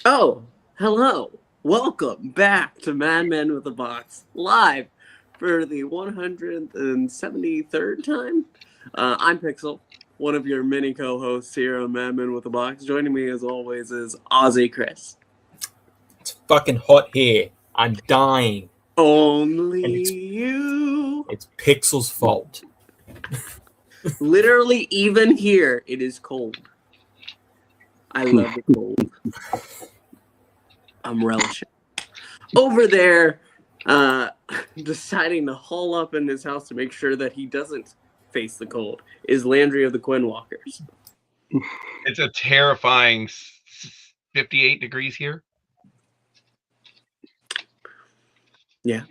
Oh, hello. Welcome back to Madmen with a Box, live for the 173rd time. I'm Pixel, one of your many co-hosts here on Madmen with a Box. Joining me, as always, is OZChris. It's fucking hot here. I'm dying. Only you. It's Pixel's fault. Literally, even here, it is cold. I love the cold. I'm relishing. Over there, deciding to haul up in his house to make sure that he doesn't face the cold, is Landry of the Quinwalkers. It's a terrifying 58 degrees here. Yeah.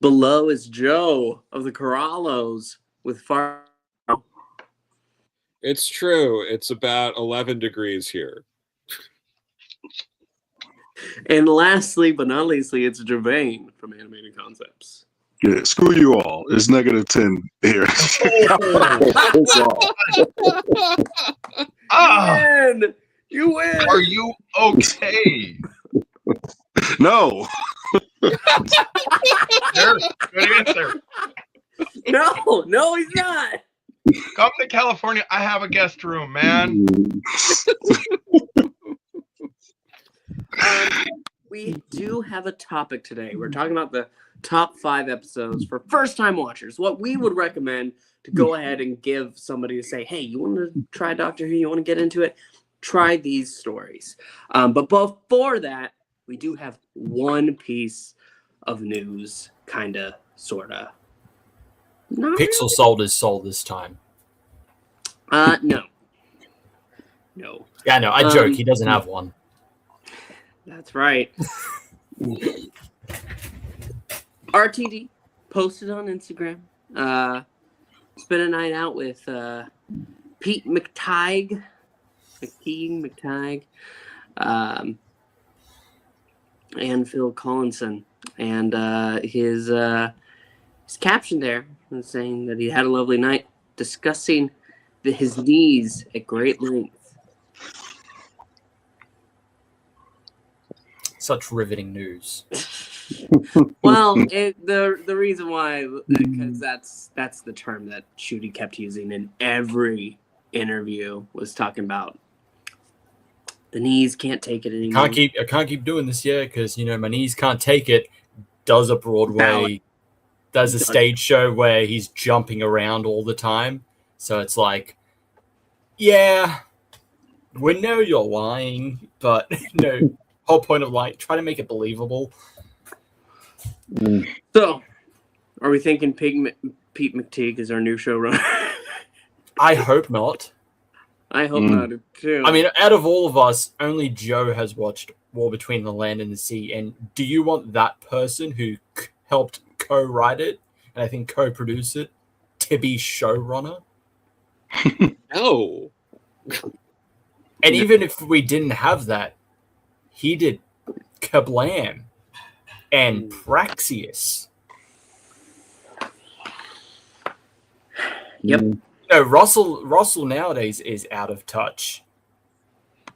Below is Joe of the Corallos with far. It's true. It's about 11 degrees here. And lastly, but not leastly, it's Gevain from Animated Concepts. Yeah, screw you all. It's -10 here. Man, you win. Are you okay? No. Good answer. No, he's not. Come to California. I have a guest room, man. We do have a topic today. We're talking about the top 5 episodes for first-time watchers. What we would recommend to go ahead and give somebody to say, hey, you want to try Doctor Who? You want to get into it? Try these stories. But before that, we do have one piece of news, kind of, sort of. Pixel sold his soul this time. No. Yeah, no, I joke. He doesn't have one. That's right. RTD posted on Instagram. Spent a night out with Pete McTighe, and Phil Collinson. And his caption there was saying that he had a lovely night discussing his knees at great length. Such riveting news. Well, the reason why, because that's the term that Shooty kept using in every interview, was talking about the knees can't take it anymore. I can't keep doing this yet because my knees can't take it. Does a Broadway, does a stage show where he's jumping around all the time. So it's like, yeah, we know you're lying, but no. Whole point of try to make it believable. So, are we thinking Pete McTighe is our new showrunner? I hope not. I hope not too. I mean, out of all of us, only Joe has watched War Between the Land and the Sea. And do you want that person who helped co-write it and I think co-produce it to be showrunner? No. And even if we didn't have that, he did Kablam and Praxius. Yep. No, Russell nowadays is out of touch.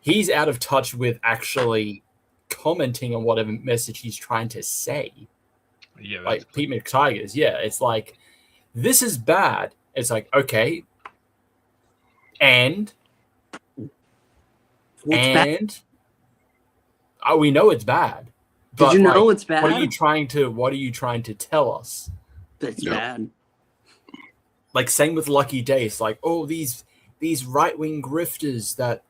He's out of touch with actually commenting on whatever message he's trying to say. Yeah, like Pete McTighe is. Yeah, it's like, this is bad. It's like, okay. And we know it's bad. Did you know it's bad? What are you trying to tell us? That's bad. Like same with Lucky Days, like, oh, these right-wing grifters that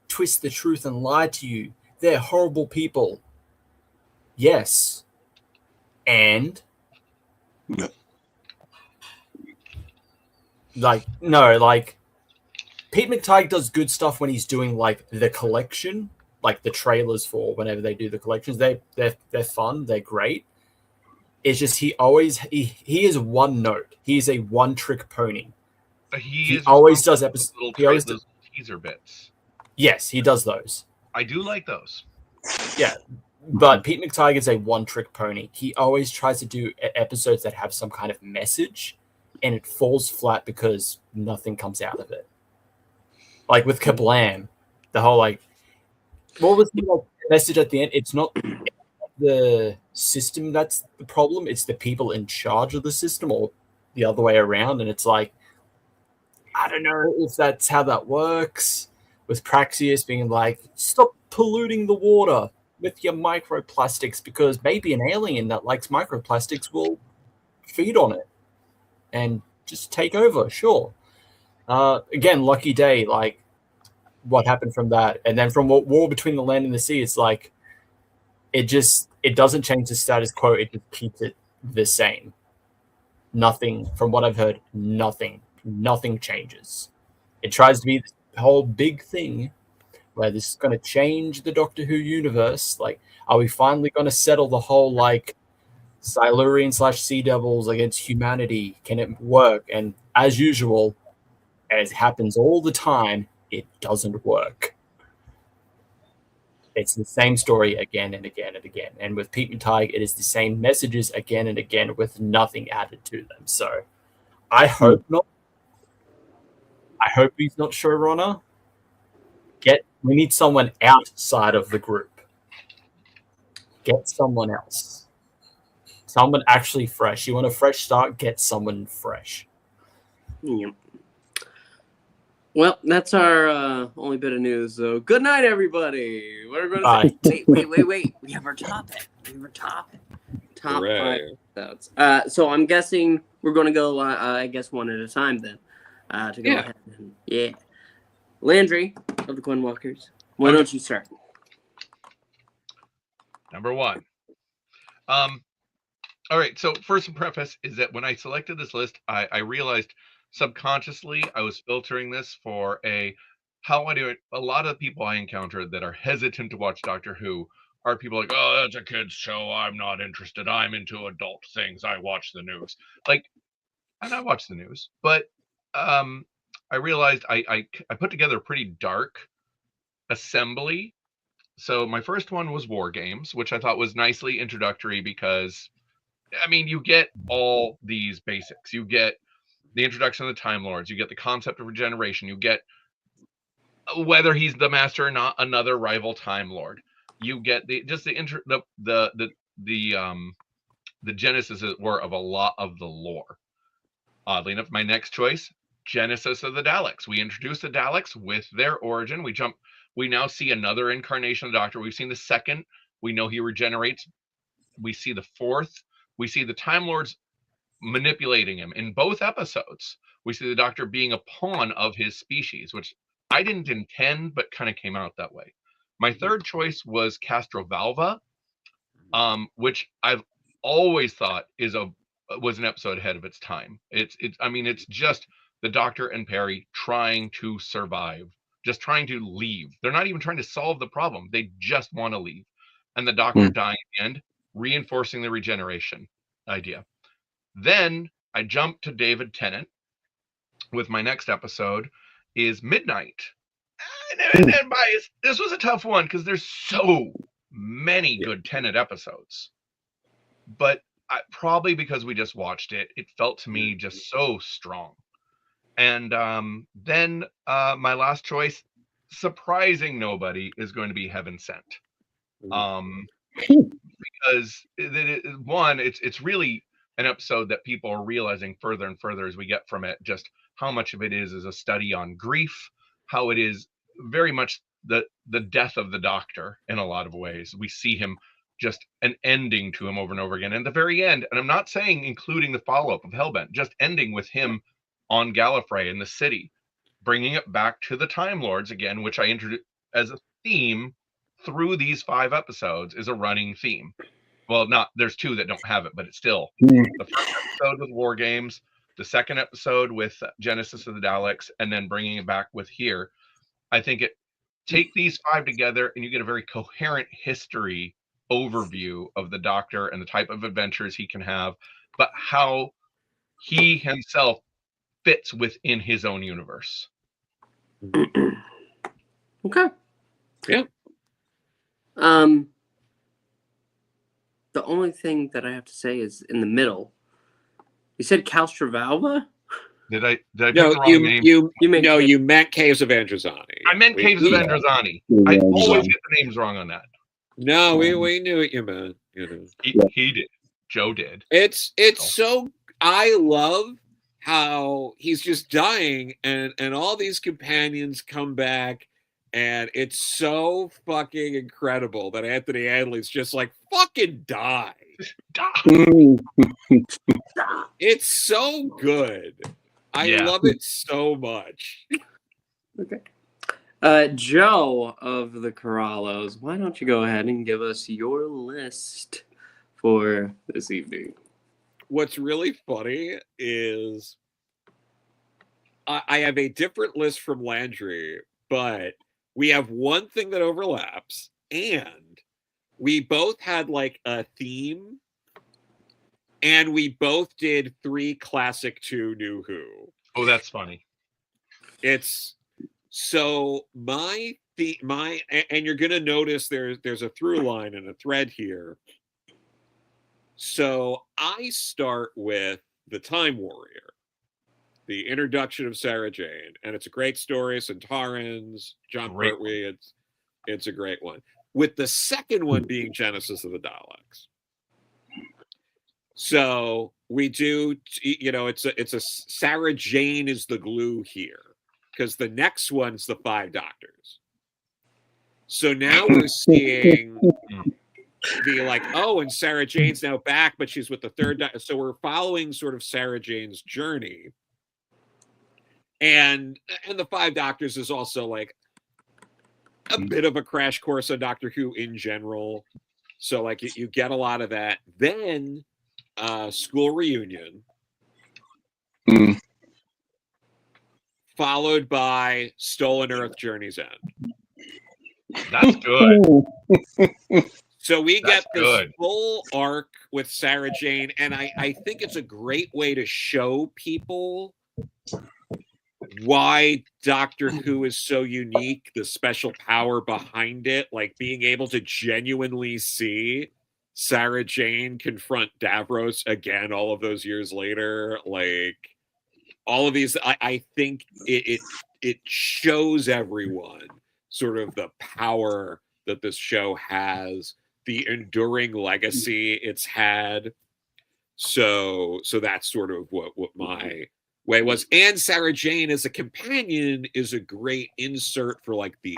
twist the truth and lie to you, they're horrible people. Yes. And no. Pete McTighe does good stuff when he's doing like the collection, like the trailers for whenever they do the collections. They're fun, they're great. It's just he is one note. He is a one-trick pony. He always does episodes. Little teaser bits. Yes, he does those. I do like those. Yeah, But Pete McTighe is a one-trick pony. He always tries to do episodes that have some kind of message, and it falls flat because nothing comes out of it. Like with Kablam, the whole like, what was the message at the end? It's not the system that's the problem; it's the people in charge of the system, or the other way around. And it's like, I don't know if that's how that works. With Praxius being like, stop polluting the water with your microplastics, because maybe an alien that likes microplastics will feed on it and just take over. Sure. Again, Lucky Day, like what happened from that. And then from War Between the Land and the Sea, it's like it doesn't change the status quo, it just keeps it the same. Nothing, from what I've heard, nothing changes. It tries to be this whole big thing where this is going to change the Doctor Who universe. Like, are we finally going to settle the whole, like, Silurian/Sea Devils against humanity? Can it work? And as usual, as happens all the time, it doesn't work. It's the same story again and again and again. And with Pete McTighe, it is the same messages again and again with nothing added to them. So I hope not. I hope he's not showrunner. We need someone outside of the group. Get someone else. Someone actually fresh. You want a fresh start? Get someone fresh. Yep. Well, that's our only bit of news. So good night, everybody. What are we going to say? Wait. We have our topic. Top Hooray. 5 episodes. So I'm guessing we're going to go, I guess, one at a time then. To go ahead. Yeah. Landry of the Coin Walkers, why don't you start? Number 1. All right. So first and preface is that when I selected this list, I realized subconsciously I was filtering this for how I do it. A lot of people I encounter that are hesitant to watch Doctor Who are people like, oh, that's a kid's show. I'm not interested. I'm into adult things. I watch the news. Like, and I watch the news, but I realized I put together a pretty dark assembly. So my first one was War Games, which I thought was nicely introductory because, I mean, you get all these basics. You get the introduction of the Time Lords. You get the concept of regeneration. You get whether he's the master or not, another rival Time Lord. You get the genesis, as it were, of a lot of the lore. Oddly enough, my next choice, Genesis of the Daleks. We introduce the Daleks with their origin. We now see another incarnation of the Doctor. We've seen the second. We know he regenerates. We see the fourth. We see the Time Lords manipulating him. In both episodes, we see the Doctor being a pawn of his species, which I didn't intend, but kind of came out that way. My third choice was Castrovalva, which I've always thought was an episode ahead of its time. It's just the Doctor and Perry trying to survive, just trying to leave. They're not even trying to solve the problem. They just want to leave. And the Doctor dying at the end, reinforcing the regeneration idea. Then I jumped to David Tennant with my next episode is Midnight. And this was a tough one because there's so many good Tennant episodes. But probably because we just watched it, it felt to me just so strong. And then my last choice, surprising nobody, is going to be Heaven Sent. Because it's really an episode that people are realizing further and further as we get from it, just how much of it is a study on grief, how it is very much the death of the Doctor in a lot of ways. We see him just an ending to him over and over again. And the very end, and I'm not saying including the follow-up of Hellbent, just ending with him on Gallifrey in the city, bringing it back to the Time Lords again, which I introduced as a theme through these 5 episodes, is a running theme. Well, there's 2 that don't have it, but it's still the first episode with War Games, the second episode with Genesis of the Daleks, and then bringing it back with here. I think take these 5 together and you get a very coherent history overview of the Doctor and the type of adventures he can have, but how he himself fits within his own universe. Okay. Yeah. The only thing that I have to say is in the middle. You said Calstravalva? Did I pick No, the wrong name? you meant Caves of Androzani. I meant Caves of Androzani. I always get the names wrong on that. No, we knew what you meant. You know. He did. Joe did. It's so I love how he's just dying and all these companions come back, and it's so fucking incredible that Anthony Hanley's just like, fucking die. It's so good. I love it so much. Okay. Joe of the Corallos, why don't you go ahead and give us your list for this evening? What's really funny is I have a different list from Landry, but we have one thing that overlaps, and we both had like a theme, and we both did 3 classic 2 New Who. Oh, that's funny. It's so and you're gonna notice there's a through line and a thread here. So I start with The Time Warrior, the introduction of Sarah Jane, and it's a great story. Centaureans, John Pertwee, it's a great one. With the second one being Genesis of the Daleks. So we do, it's a Sarah Jane is the glue here, because the next one's the 5 Doctors. So now we're seeing the like, oh, and Sarah Jane's now back, but she's with the 3rd Doctor. So we're following sort of Sarah Jane's journey. And the 5 Doctors is also like a bit of a crash course on Doctor Who in general. So like you get a lot of that. Then School Reunion, followed by Stolen Earth, Journey's End. That's good. So we get this full arc with Sarah Jane, and I think it's a great way to show people why Doctor Who is so unique, the special power behind it, like being able to genuinely see Sarah Jane confront Davros again all of those years later. Like all of these, I think it shows everyone sort of the power that this show has, the enduring legacy it's had. So that's sort of what my way was. And Sarah Jane as a companion is a great insert for like the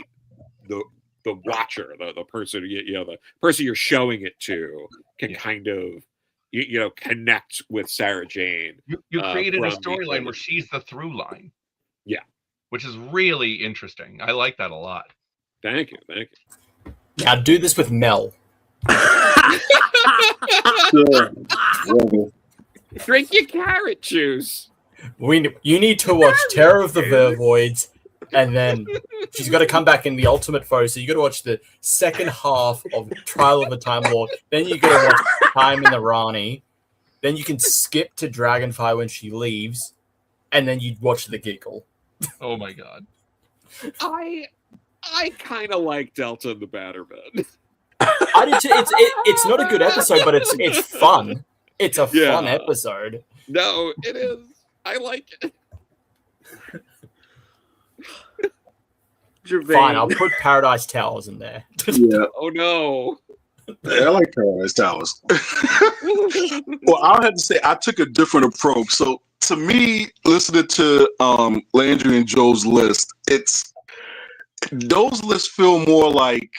watcher, the person, the person you're showing it to can kind of connect with Sarah Jane. You created a storyline where she's the through line. Yeah. Which is really interesting. I like that a lot. Thank you. Now do this with Mel. Drink your carrot juice. You need to watch Terror of the Vervoids, and then she's got to come back in the Ultimate Foe. So you got to watch the second half of Trial of a Time Lord. Then you got to watch Time in the Rani. Then you can skip to Dragonfire when she leaves, and then you watch The Giggle. Oh my god! I kind of like Delta and the Batterman. I did too. It's not a good episode, but it's fun. It's a fun episode. No, it is. I like it. Fine, I'll put Paradise Towers in there. Yeah. Oh no. I like Paradise Towers. Well, I'll have to say I took a different approach. So to me, listening to Landry and Joe's list, those lists feel more like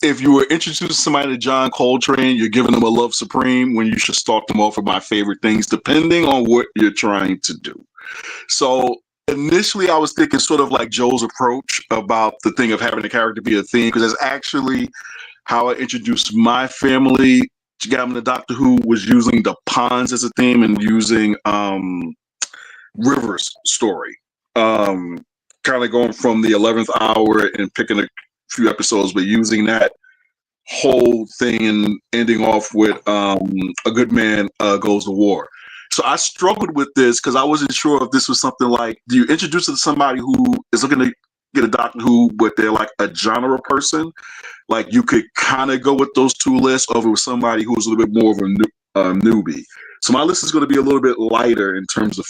if you were introducing somebody to John Coltrane, you're giving them a love supreme when you should start them off with my favorite things, depending on what you're trying to do. So initially, I was thinking sort of like Joe's approach about the thing of having a character be a theme, because that's actually how I introduced my family to Gavin the Doctor Who, was using the ponds as a theme and using River's story. Kind of going from the 11th hour and picking a few episodes, but using that whole thing and ending off with A Good Man Goes to War. So I struggled with this because I wasn't sure if this was something like, do you introduce it to somebody who is looking to get a Doctor Who, but they're like a genre person, like you could kind of go with those two lists over with somebody who's a little bit more of a newbie. So my list is going to be a little bit lighter in terms of,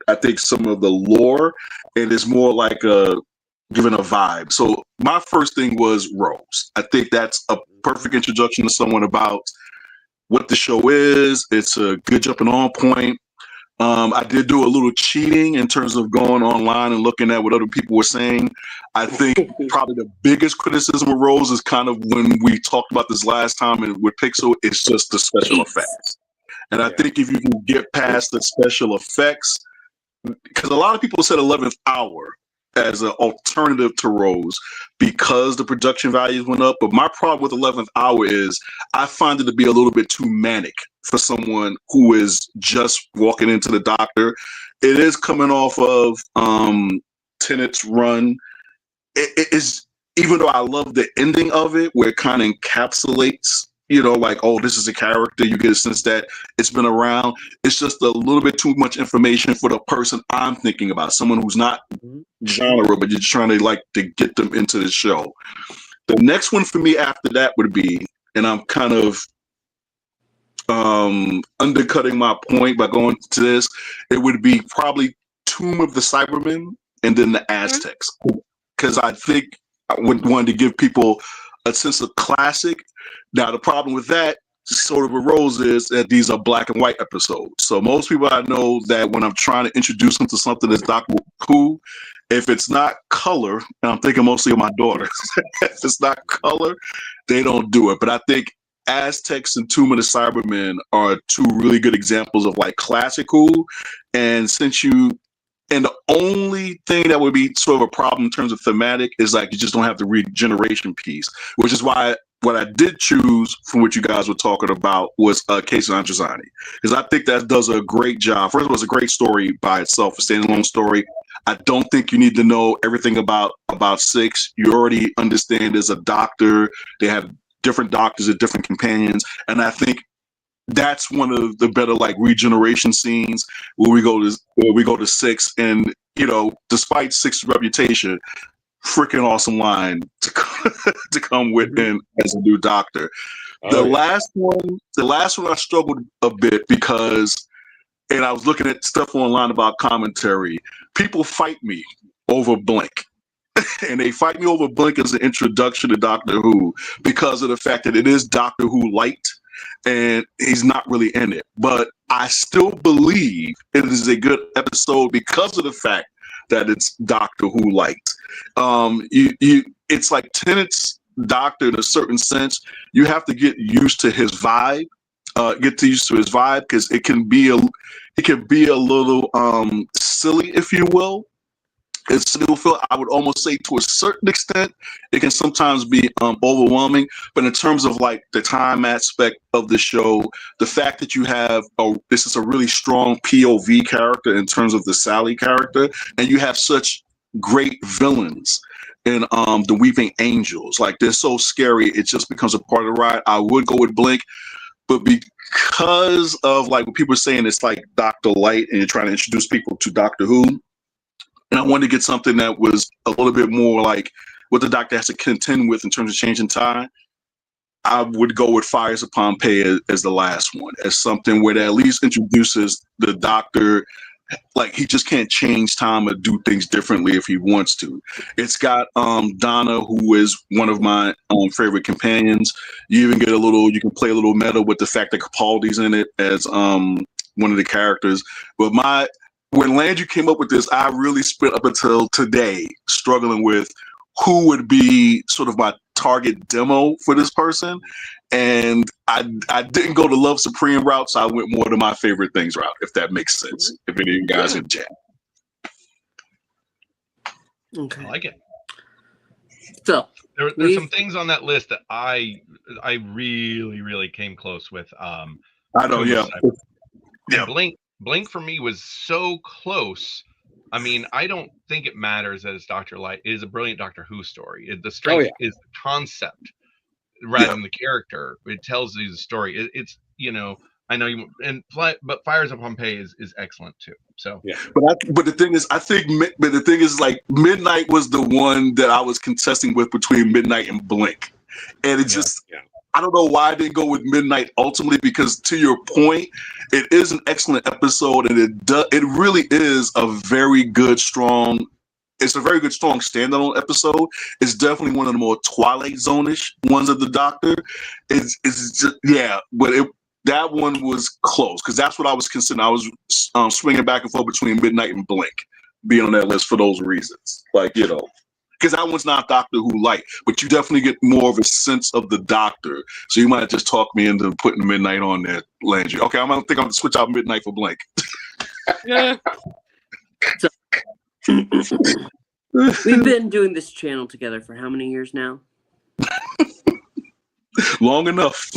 I think, some of the lore, and it's more like giving a vibe. So my first thing was Rose. I think that's a perfect introduction to someone about what the show is. It's a good jumping on point. I did do a little cheating in terms of going online and looking at what other people were saying. I think probably the biggest criticism of Rose is kind of when we talked about this last time and with Pixel, it's just the special effects. And I think if you can get past the special effects, because a lot of people said 11th Hour as an alternative to Rose because the production values went up. But my problem with 11th Hour is I find it to be a little bit too manic for someone who is just walking into the Doctor. It is coming off of Tennant's run. It is, even though I love the ending of it, where it kind of encapsulates, you know, like, oh, this is a character. You get a sense that it's been around. It's just a little bit too much information for the person I'm thinking about, someone who's not genre, but you're just trying to like to get them into the show. The next one for me after that would be, and I'm kind of undercutting my point by going to this, it would be probably Tomb of the Cybermen and then the Aztecs, because I think I wanted to give people a sense of classic. Now, the problem with that, sort of a Rose, is that these are black and white episodes. So most people I know that when I'm trying to introduce them to something that's Doctor Who, if it's not color, and I'm thinking mostly of my daughter, if it's not color, they don't do it. But I think Aztecs and Tomb of the Cybermen are two really good examples of like classic Who. And the only thing that would be sort of a problem in terms of thematic is like you just don't have the regeneration piece, which is why what I did choose from what you guys were talking about was Casey Androzani, because I think that does a great job. First of all, it's a great story by itself, a standalone story. I don't think you need to know everything about Six. You already understand there's a doctor. They have different doctors and different companions, and I think that's one of the better like regeneration scenes where we go to Six, and you know, despite Six's reputation, freaking awesome line to come with him as a new Doctor. The last one I struggled a bit because, and I was looking at stuff online about commentary. People fight me over Blink. And they fight me over Blink as an introduction to Doctor Who because of the fact that it is Doctor Who light and he's not really in it. But I still believe it is a good episode because of the fact that it's Doctor Who light. It's like Tennant's Doctor in a certain sense. You have to get used to his vibe. Because it can be a little silly, if you will. It's still feel, I would almost say to a certain extent, it can sometimes be overwhelming. But in terms of like the time aspect of the show, the fact that you have this is a really strong POV character in terms of the Sally character, and you have such great villains in the Weeping Angels. Like they're so scary, it just becomes a part of the ride. I would go with Blink, but because of like what people are saying, it's like Dr. Light, and you're trying to introduce people to Doctor Who. And I wanted to get something that was a little bit more like what the Doctor has to contend with in terms of changing time. I would go with Fires of Pompeii as the last one, as something where that at least introduces the Doctor, like he just can't change time or do things differently if he wants to. It's got Donna, who is one of my favorite companions. You even get you can play a little meta with the fact that Capaldi's in it as one of the characters. But when Landry came up with this, I really spent up until today struggling with who would be sort of my target demo for this person. And I didn't go the Love Supreme route, so I went more to my favorite things route, if that makes sense. If any of you guys in chat. Okay. I like it. So there's some things on that list that I really, really came close with. I know, yeah. Blink for me was so close. I mean, I don't think it matters that it's Dr. Light. It is a brilliant Doctor Who story. The strength is the concept rather than the character. It tells you the story. It's, you know, I know you but Fires of Pompeii is excellent too. So Yeah. But the thing is, like Midnight was the one that I was contesting with between Midnight and Blink, and it just I don't know why I didn't go with Midnight ultimately, because to your point, it is an excellent episode, and it really is a very good strong. It's a very good strong standalone episode. It's definitely one of the more Twilight Zone-ish ones of the Doctor. It's just but that one was close because that's what I was considering. I was swinging back and forth between Midnight and Blink being on that list for those reasons. Like, because that one's not Doctor Who light, but you definitely get more of a sense of the Doctor. So you might just talk me into putting Midnight on there, Landry. Okay, I'm going to switch out Midnight for Blink. Yeah. So, we've been doing this channel together for how many years now? Long enough.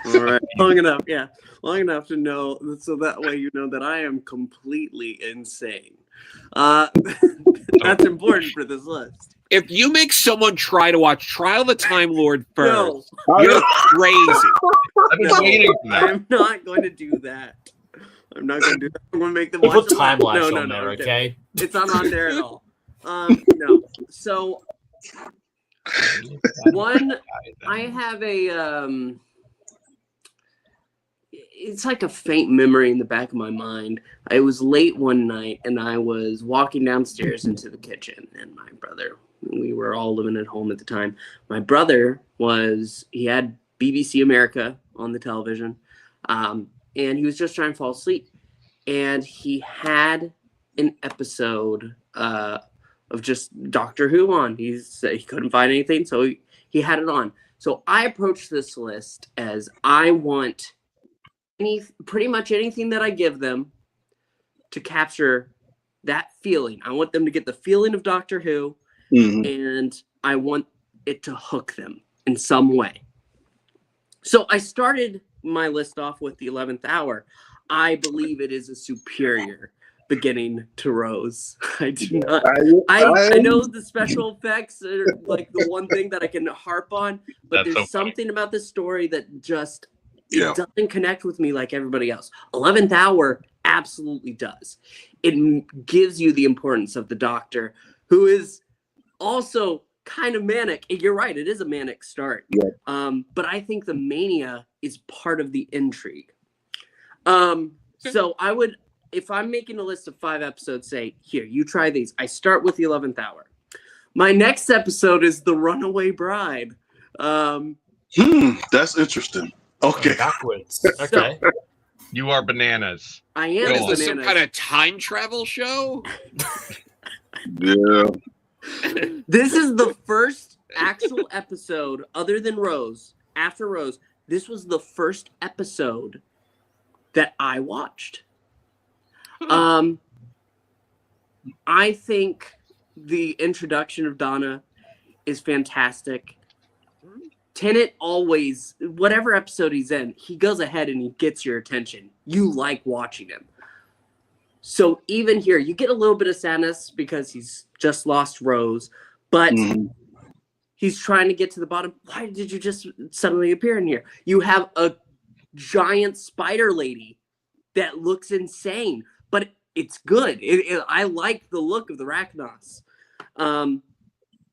All right, long enough, yeah. Long enough to know, so that way you know that I am completely insane. That's important for this list. If you make someone try to watch Trial of the Time Lord first, No, you're crazy. I've been waiting for that. I'm not going to do that. I'm not going to do that. I'm going to make them We'll watch put time lapse No, on there, okay. okay? It's not on there at all. No. So, I have a it's like a faint memory in the back of my mind. I was late one night and I was walking downstairs into the kitchen, and my brother, we were all living at home at the time. My brother he had BBC America on the television, and he was just trying to fall asleep. And he had an episode of just Doctor Who on. He couldn't find anything, so he had it on. So I approached this list as I want pretty much anything that I give them to capture that feeling. I want them to get the feeling of Doctor Who, and I want it to hook them in some way. So I started my list off with the 11th Hour. I believe it is a superior beginning to Rose. I do not. I know the special effects are like the one thing that I can harp on, but there's something about this story that just doesn't connect with me like everybody else. 11th Hour absolutely does. It gives you the importance of the Doctor, who is also kind of manic. You're right, it is a manic start. But I think the mania is part of the intrigue. So I would, if I'm making a list of 5 episodes, say, here, you try these. I start with the 11th Hour. My next episode is The Runaway Bride. That's interesting. Okay. Backwards. Okay. You are bananas. I am Is bananas. this some kind of time travel show? Yeah. This is the first actual episode, other than Rose, after Rose, this was the first episode that I watched. I think the introduction of Donna is fantastic. Tennant always, whatever episode he's in, he goes ahead and he gets your attention. You like watching him. So even here, you get a little bit of sadness because he's just lost Rose, but he's trying to get to the bottom. Why did you just suddenly appear in here? You have a giant spider lady that looks insane, but it's good. I like the look of the Rachnos.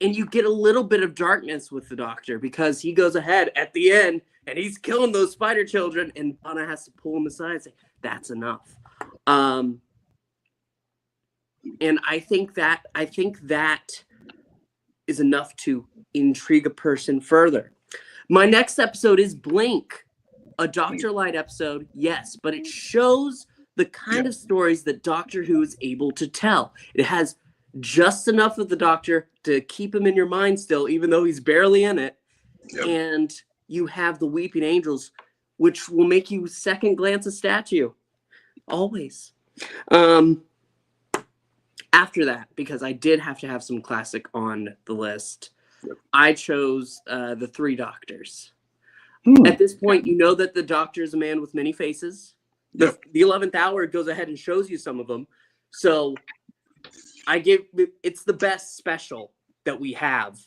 And you get a little bit of darkness with the Doctor because he goes ahead at the end and he's killing those spider children, and Donna has to pull him aside and say, that's enough. And I think that is enough to intrigue a person further. My next episode is Blink, a Dr. Light episode, yes, but it shows the kind of stories that Doctor Who is able to tell. It has just enough of the Doctor to keep him in your mind still, even though he's barely in it. And you have the Weeping Angels, which will make you second glance a statue. Always. After that, because I did have to have some classic on the list, I chose the 3 Doctors. At this point, you know that the Doctor is a man with many faces. The 11th Hour goes ahead and shows you some of them. So it's the best special that we have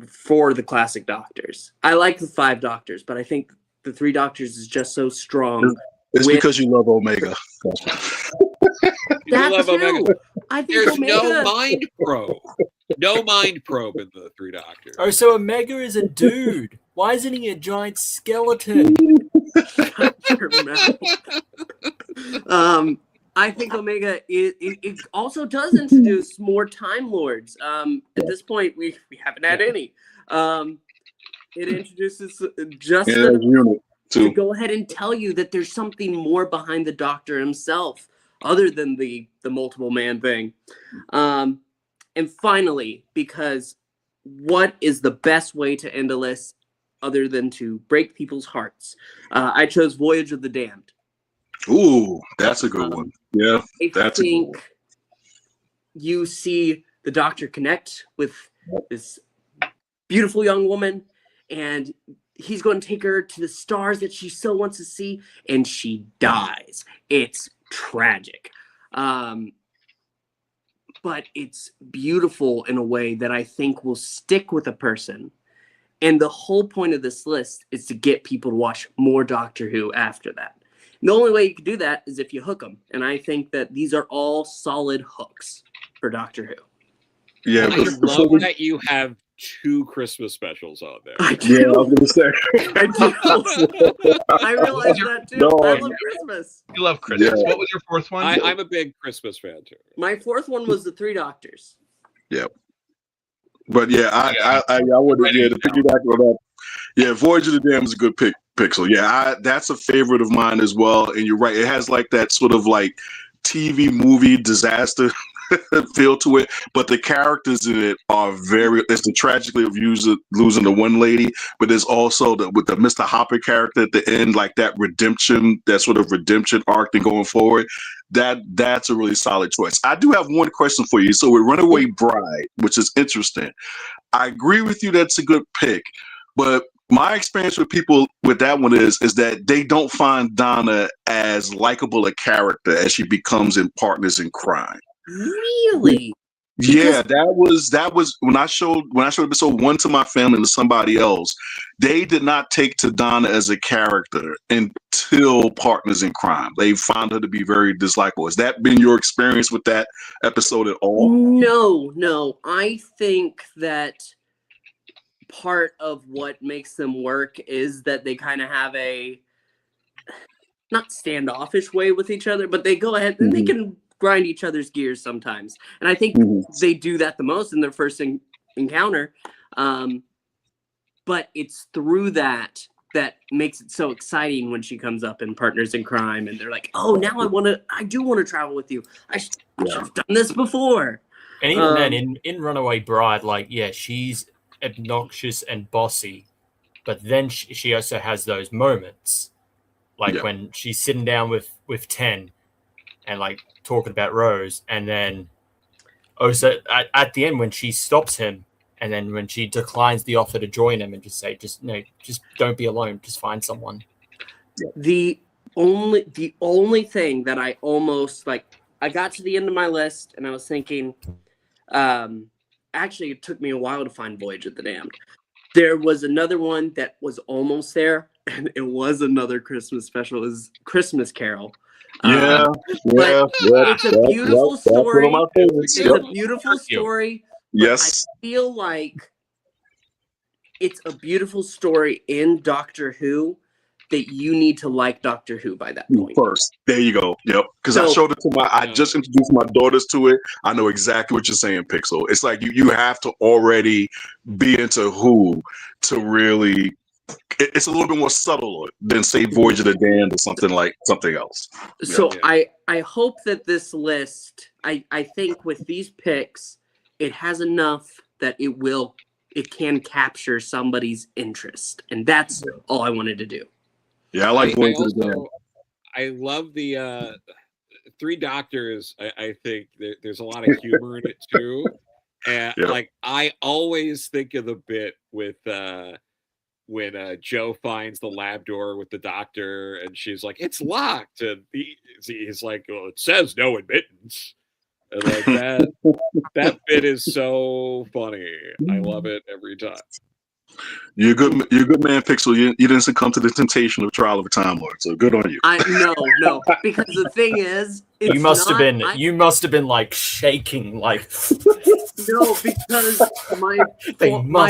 for the classic Doctors. I like the 5 Doctors, but I think the Three Doctors is just so strong. It's with- because you love Omega. That love too. Omega. I think There's Omega. no mind probe. No mind probe in the Three Doctors. Oh, so Omega is a dude. Why isn't he a giant skeleton? Shut your mouth. I think Omega it also does introduce more Time Lords. At this point, we haven't had any. It introduces just Yeah, enough unit to too. go ahead and tell you that there's something more behind the Doctor himself, other than the multiple man thing. And finally, because what is the best way to end a list other than to break people's hearts? I chose Voyage of the Damned. Ooh, that's a good one. Yeah, I that's a good think one. you see the Doctor connect with this beautiful young woman, and he's going to take her to the stars that she so wants to see, and she dies. It's tragic. But it's beautiful in a way that I think will stick with a person. And the whole point of this list is to get people to watch more Doctor Who after that. And the only way you can do that is if you hook them. And I think that these are all solid hooks for Doctor Who. Yeah, I love that you have 2 Christmas specials on there. I yeah, I do. was gonna say. I do. I realize that too. No, I love Christmas. You love Christmas. Yeah. What was your fourth one? I'm a big Christmas fan too. My fourth one was the Three Doctors. But yeah, I would to piggyback on that. Yeah, Voyage of the Dam is a good pick, Pixel. Yeah, that's a favorite of mine as well. And you're right, it has like that sort of like TV movie disaster feel to it, but the characters in it are it's the tragedy of losing the one lady, but there's also with the Mr. Hopper character at the end, like that sort of redemption arc and going forward. That's a really solid choice. I do have one question for you. So with Runaway Bride, which is interesting, I agree with you that's a good pick, but my experience with people with that one is that they don't find Donna as likable a character as she becomes in Partners in Crime. Really? Yeah, that was when I showed episode 1 to my family and to somebody else. They did not take to Donna as a character until Partners in Crime. They found her to be very dislikable. Has that been your experience with that episode at all? No. I think that part of what makes them work is that they kind of have a not standoffish way with each other, but they go ahead and they can grind each other's gears sometimes. And I think they do that the most in their first encounter. But it's through that makes it so exciting when she comes up in Partners in Crime and they're like, oh, now I do want to travel with you. I should have done this before. And even then, in Runaway Bride, like, yeah, she's obnoxious and bossy, but then she also has those moments, like when she's sitting down with Ten and like talking about Rose, and then also at the end when she stops him, and then when she declines the offer to join him and just don't be alone, just find someone. The only thing that I almost I got to the end of my list and I was thinking, actually it took me a while to find Voyage of the Damned. There was another one that was almost there, and it was another Christmas special. It was Christmas Carol. It's a beautiful story. It's a beautiful story. Yes. I feel like it's a beautiful story in Doctor Who that you need to like Doctor Who by that point. First. There you go. Yep. Because I showed it to I just introduced my daughters to it. I know exactly what you're saying, Pixel. It's like you have to already be into Who to really. It's a little bit more subtle than say Voyage of the Damned or something else. So I hope that this list, I think with these picks, it has enough that it can capture somebody's interest, and that's all I wanted to do. Yeah, I like Voyage of the Damned. I love the Three Doctors. I think there's a lot of humor in it too, and like I always think of the bit with when Joe finds the lab door with the doctor, and she's like, "It's locked," and he's like, "Well, it says no admittance." And like that bit is so funny. I love it every time. You're a good man, Pixel. You didn't succumb to the temptation of Trial of a Time Lord, so good on you. No, because the thing is, You must have been like shaking, like no, because my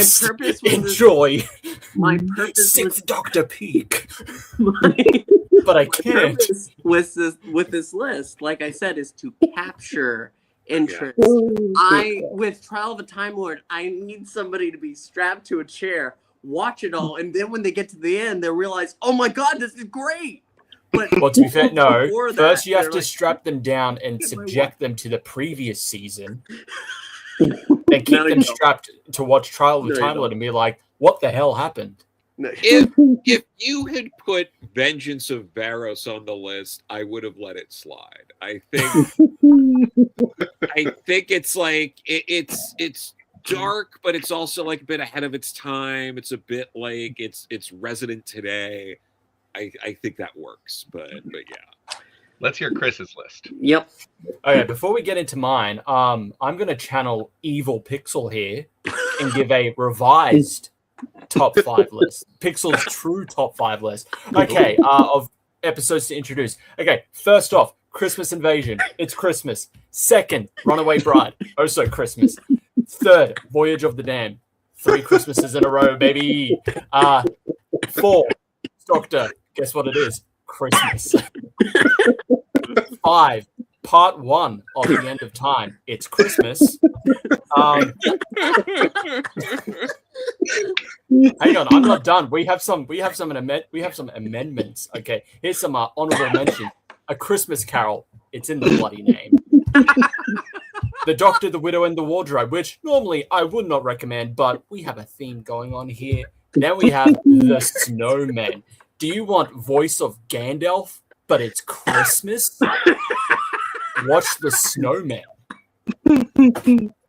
purpose was enjoy. My purpose Sixth was Doctor Peak, my but I can't. purpose with this list, like I said, is to capture interest. With Trial of a Time Lord, I need somebody to be strapped to a chair, watch it all, and then when they get to the end, they realize, oh my god, this is great. But Well, to be fair, no. First, you have to like, strap them down and subject them to the previous season, and keep them strapped to watch Trial of the Time Lord and be like, "What the hell happened?" No. If you had put Vengeance of Varos on the list, I would have let it slide. I think it's like it's dark, but it's also like a bit ahead of its time. It's a bit like it's resident today. I think that works, but yeah. Let's hear Chris's list. Yep. Okay, before we get into mine, I'm going to channel Evil Pixel here and give a revised top 5 list. Pixel's true top 5 list. Okay, of episodes to introduce. Okay, first off, Christmas Invasion. It's Christmas. Second, Runaway Bride. Also Christmas. Third, Voyage of the Damned. 3 Christmases in a row, baby. 4, Doctor. Guess what it is? Christmas. 5, part 1 of The End of Time. It's Christmas. Hang on, I'm not done. We have some amendments. Okay, here's some honorable mention. A Christmas Carol. It's in the bloody name. The Doctor, the Widow, and the Wardrobe, which normally I would not recommend, but we have a theme going on here. Then we have The Snowmen. Do you want voice of Gandalf, but it's Christmas? Watch The Snowmen.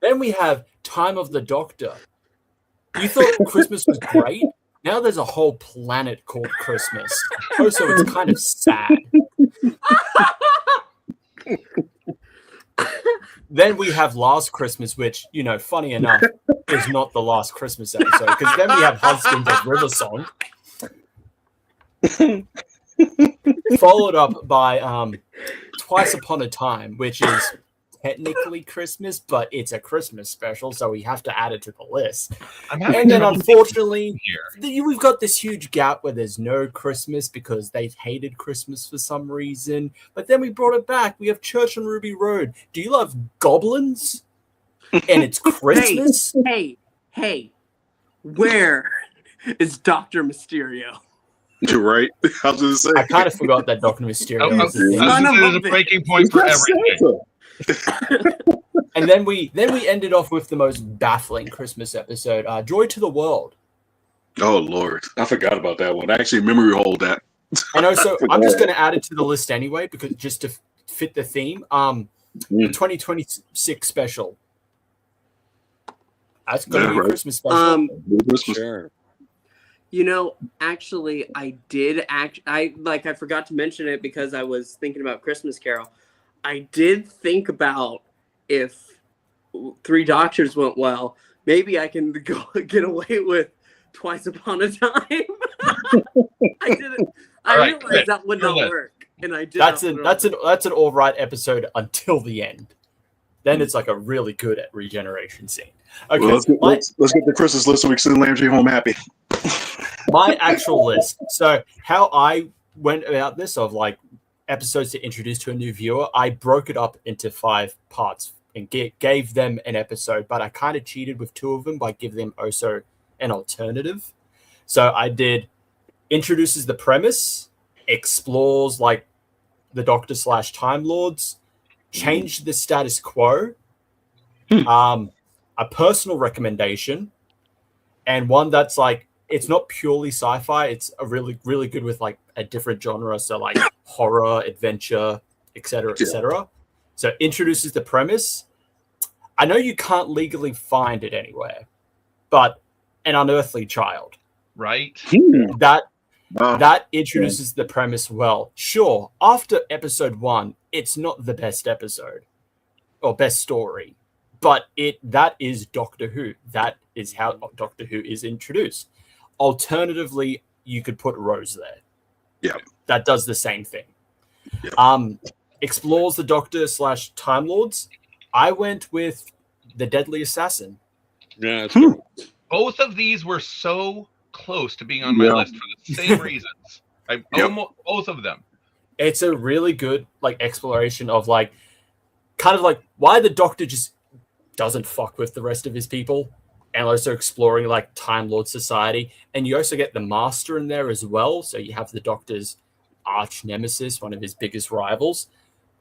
Then we have Time of the Doctor. You thought Christmas was great? Now there's a whole planet called Christmas. Also, it's kind of sad. Then we have Last Christmas, which, funny enough, is not the Last Christmas episode, because then we have Husband of River Song. Followed up by Twice Upon a Time, which is technically Christmas, but it's a Christmas special, so we have to add it to the list. And then unfortunately, we've got this huge gap where there's no Christmas because they've hated Christmas for some reason. But then we brought it back. We have Church on Ruby Road. Do you love goblins? And it's Christmas? Hey, where is Dr. Mysterio? You're right. I was gonna say. I kind of forgot that Dr. Mysterio was a breaking point for everything. And then we ended off with the most baffling Christmas episode, Joy to the World. Oh Lord, I forgot about that one. I actually memory hold that. And also, I'm just going to add it to the list anyway because just to fit the theme. The 2026 special. That's going to be a Christmas special. Sure. Actually, I forgot to mention it because I was thinking about Christmas Carol. I did think about if 3 Doctors went well, maybe I can get away with Twice Upon a Time. I didn't. I realized that would not work, and I did. That's an all right episode until the end. Then it's like a really good regeneration scene. Okay, well, let's get the Christmas list so we can send Landry home happy. My actual list. So how I went about this of like episodes to introduce to a new viewer, I broke it up into 5 parts and gave them an episode, but I kind of cheated with 2 of them by giving them also an alternative. So I did introduces the premise, explores like the Doctor / Time Lords, changed the status quo, a personal recommendation, and one that's like, it's not purely sci-fi. It's a really, really good with like a different genre. So like horror, adventure, etc., etc. So introduces the premise. I know you can't legally find it anywhere, but An Unearthly Child. Right. That introduces the premise well. Sure, after episode 1, it's not the best episode or best story, but that is Doctor Who. That is how Doctor Who is introduced. Alternatively, you could put Rose there. Yeah. That does the same thing. Yeah. Explores the Doctor / Time Lords. I went with the Deadly Assassin. Yeah, that's good. Both of these were so close to being on my list for the same reasons. Almost both of them. It's a really good like exploration of like kind of like why the Doctor just doesn't fuck with the rest of his people, and also exploring like Time Lord society. And you also get the Master in there as well. So you have the Doctor's arch nemesis, one of his biggest rivals.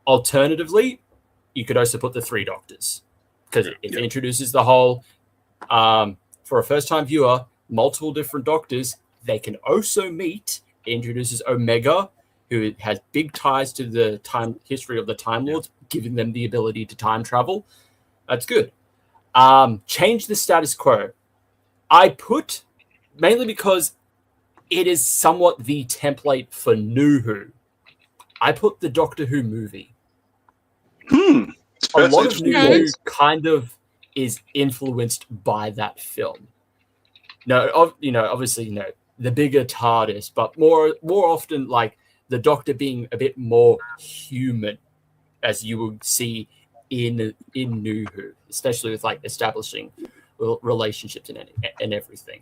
Alternatively, you could also put the Three Doctors, because it introduces the whole for a first-time viewer, multiple different Doctors. They can also meet. It introduces Omega, who has big ties to the time history of the Time Lords, giving them the ability to time travel. That's good. Change the status quo. I put, mainly because it is somewhat the template for New Who, I put the Doctor Who movie. A lot of New Who kind of is influenced by that film. No, obviously, the bigger TARDIS, but more often like the Doctor being a bit more human, as you would see in New Who, especially with like establishing relationships and everything.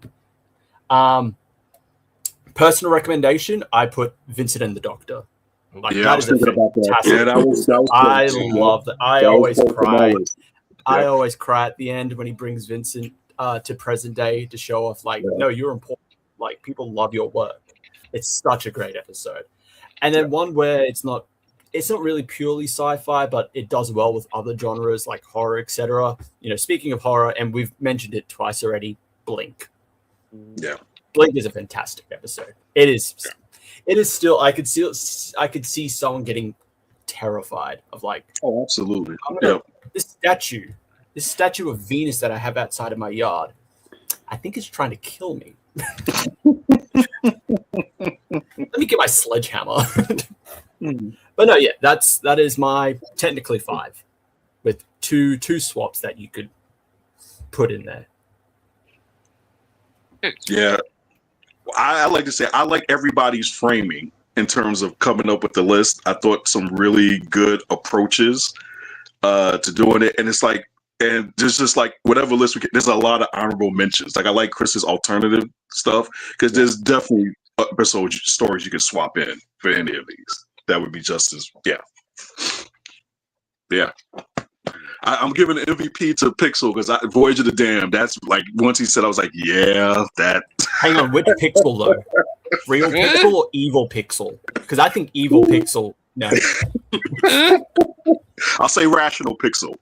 Personal recommendation: I put Vincent and the Doctor. Like, I was thinking about that. Yeah, that was I love that. I always cry. I Yeah. always cry at the end when he brings Vincent to present day to show off, like, no, you're important. Like, people love your work. It's such a great episode. And then one where it's not really purely sci-fi, but it does well with other genres like horror, etc. Speaking of horror, and we've mentioned it twice already, Blink. Yeah. Blink is a fantastic episode. It is. Yeah. It is still. I could see someone getting terrified of like. Oh, absolutely. This statue of Venus that I have outside of my yard, I think it's trying to kill me. Let me get my sledgehammer. But no, yeah, that is my technically 5, with two swaps that you could put in there. Yeah. I like to say I like everybody's framing in terms of coming up with the list. I thought some really good approaches to doing it, and it's like, and there's just like whatever list we get. There's a lot of honorable mentions. Like I like Chris's alternative stuff because there's definitely episode stories you can swap in for any of these. That would be just as yeah. I'm giving an MVP to Pixel because Voyage of the Damned. That's like once he said, I was like, yeah, that. Hang on, which Pixel though? Real Pixel or evil Pixel? Because I think evil Pixel. No. I'll say rational Pixel.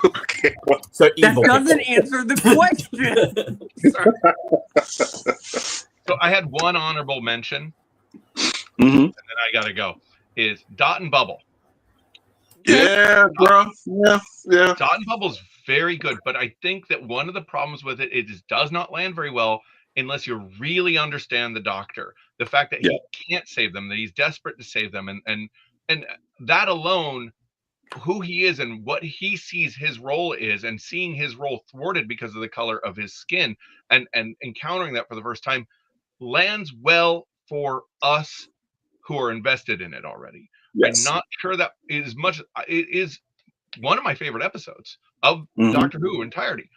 Okay. So evil. That doesn't answer the question. So I had one honorable mention, and then I gotta go. Is Dot and Bubble. Yeah, bro. Yeah. Dot and Bubble's very good, but I think that one of the problems with it is does not land very well unless you really understand the Doctor. The fact that he can't save them, that he's desperate to save them, and that alone, who he is and what he sees his role is, and seeing his role thwarted because of the color of his skin, and encountering that for the first time, lands well for us who are invested in it already. Yes. I'm not sure that is much. It is one of my favorite episodes of Doctor Who entirety,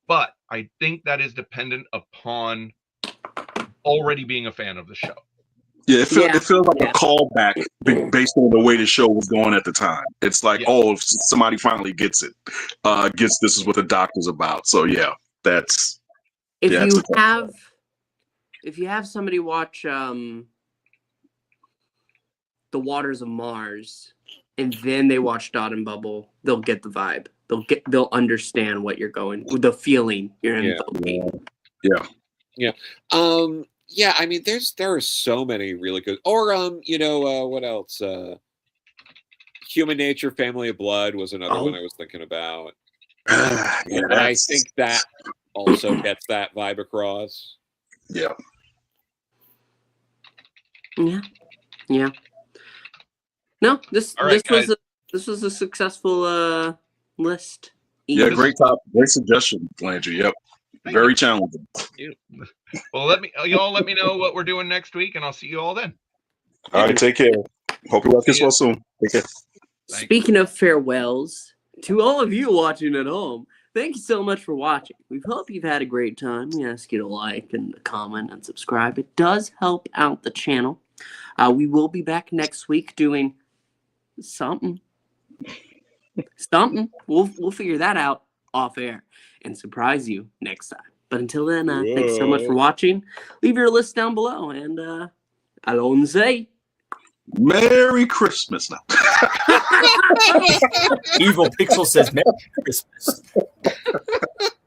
but I think that is dependent upon already being a fan of the show. Yeah, it feels like a callback based on the way the show was going at the time. It's like, if somebody finally gets it, this is what the Doctor's about. So yeah, that's if you have somebody watch The Waters of Mars and then they watch Dot and Bubble, they'll get the vibe. They'll understand what you're going, the feeling you're invoking. Yeah. Yeah, I mean, there are so many really good. Or what else? Human Nature, Family of Blood was another one I was thinking about. And I think that also gets that vibe across. Yeah. No, this All right, was a successful list. Yeah, great top, great suggestion, Landry. Yep, Thank very you. challenging. Well, let me know what we're doing next week, and I'll see you all then. All right, take care. Hope your wife gets See ya. well soon. Take care. Thanks. Speaking of farewells, to all of you watching at home, thank you so much for watching. We hope you've had a great time. We ask you to like and comment and subscribe. It does help out the channel. We will be back next week doing something. We'll figure that out off air and surprise you next time. But until then, thanks so much for watching. Leave your list down below, and Alonze. Merry Christmas now. Evil Pixel says Merry Christmas.